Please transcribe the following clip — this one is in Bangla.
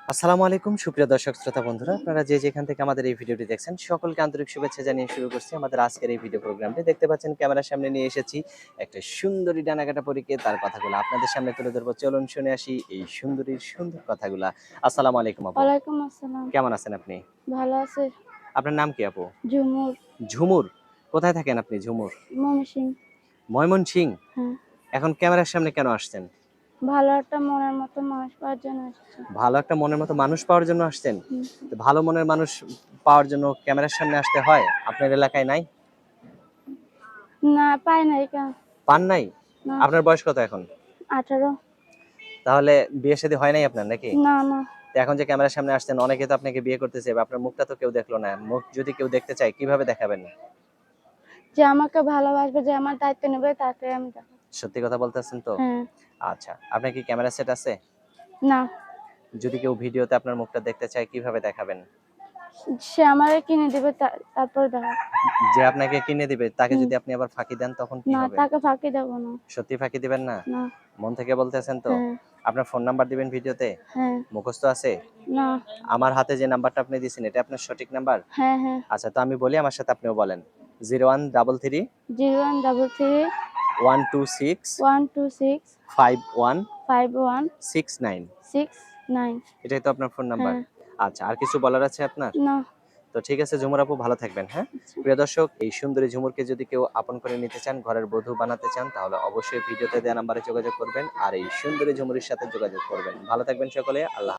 আসসালামু আলাইকুম সুপ্রিয় দর্শক শ্রোতা বন্ধুরা, আপনারা যে যেখান থেকে আমাদের এই ভিডিওটি দেখছেন সকলকে আন্তরিক শুভেচ্ছা জানিয়ে শুরু করছি আমাদের আজকের এই ভিডিও প্রোগ্রামটি। দেখতে পাচ্ছেন ক্যামেরার সামনে নিয়ে এসেছি একটা সুন্দরী ডানাকাটা পরীকে, তার কথাগুলো আপনাদের সামনে তুলে ধরবো। চলুন শুনে আসি এই সুন্দরীর সুন্দর কথাগুলা। আসসালামু আলাইকুম আপু, ওয়ালাইকুম আসসালাম। কেমন আছেন আপনি? ভালো আছে? আপনার নাম কি আপু? ঝুমুর। ঝুমুর। কোথায় থাকেন আপনি ঝুমুর? ময়মনসিং। ময়মনসিং। হ্যাঁ। এখন ক্যামেরার সামনে কেন আসছেন? ভালো একটা মনের মতো মানুষ পাওয়ার জন্য এসেছি। ভালো একটা মনের মতো মানুষ পাওয়ার জন্য আসছেন? হুম। তো ভালো মনের মানুষ পাওয়ার জন্য ক্যামেরার সামনে আসতে হয়? আপনার এলাকায় নাই? না, পাই নাই কেন? পান নাই? না। আপনার বয়স কত এখন? 18। তাহলে বিয়ে শাদী হয় নাই আপনার নাকি? না, না। তো এখন যে ক্যামেরার সামনে আসছেন অনেকে তো আপনাকে বিয়ে করতে চাইবে। আপনার মুখটা তো কেউ দেখলো না। মুখ যদি কেউ দেখতে চায় কিভাবে দেখাবেন? যে আমাকে ভালোবাসবে, যে আমার দায়িত্ব নেবে, তাকে আমি দেখাবো। সত্যি কথা বলতেছেন তো? হ্যাঁ। আচ্ছা। আপনার কি ক্যামেরা সেট আছে? না, যদি কেউ ভিডিওতে আপনার মুখটা দেখতে চায় কিভাবে দেখাবেন? সে আমারে কিনে দিবে, তারপর দেখাবো। যে আপনাকে কিনে দিবে তাকে হুম। যদি আপনি আবার ফাঁকি দেন তখন কি না, হবে? তাকে ফাঁকি দেবো না। সত্যি ফাঁকি দিবেন না? না। মন থেকে বলতেছেন তো? হ্যাঁ। আপনার ফোন নাম্বার দিবেন ভিডিওতে? হ্যাঁ। মুখস্থ আছে? না। আমার হাতে যে নাম্বারটা আপনি দিয়েছেন এটা আপনার সঠিক নাম্বার? হ্যাঁ, হ্যাঁ। আচ্ছা, তো আমি বলি আমার সাথে আপনিও বলেন। 0133 0133 126 126 51 51 69। 69। এটাই তো আপনার ফোন নাম্বার? হ্যাঁ। আচ্ছা, আর কিছু বলার আছে আপনার? না। তো ঠিক আছে ঝুমুর আপু, ভালো থাকবেন, হ্যাঁ? আচ্ছা। প্রিয় দর্শক, এই সুন্দরী ঝুমুরকে যদি কেউ আপন করে নিতে চান, ঘরের বধূ বানাতে চান তাহলে অবশ্যই ভিডিওতে দেওয়া নাম্বারে যোগাযোগ করবেন আর এই সুন্দরী ঝুমুরির সাথে যোগাযোগ করবেন। ভালো থাকবেন সকলে। আল্লাহ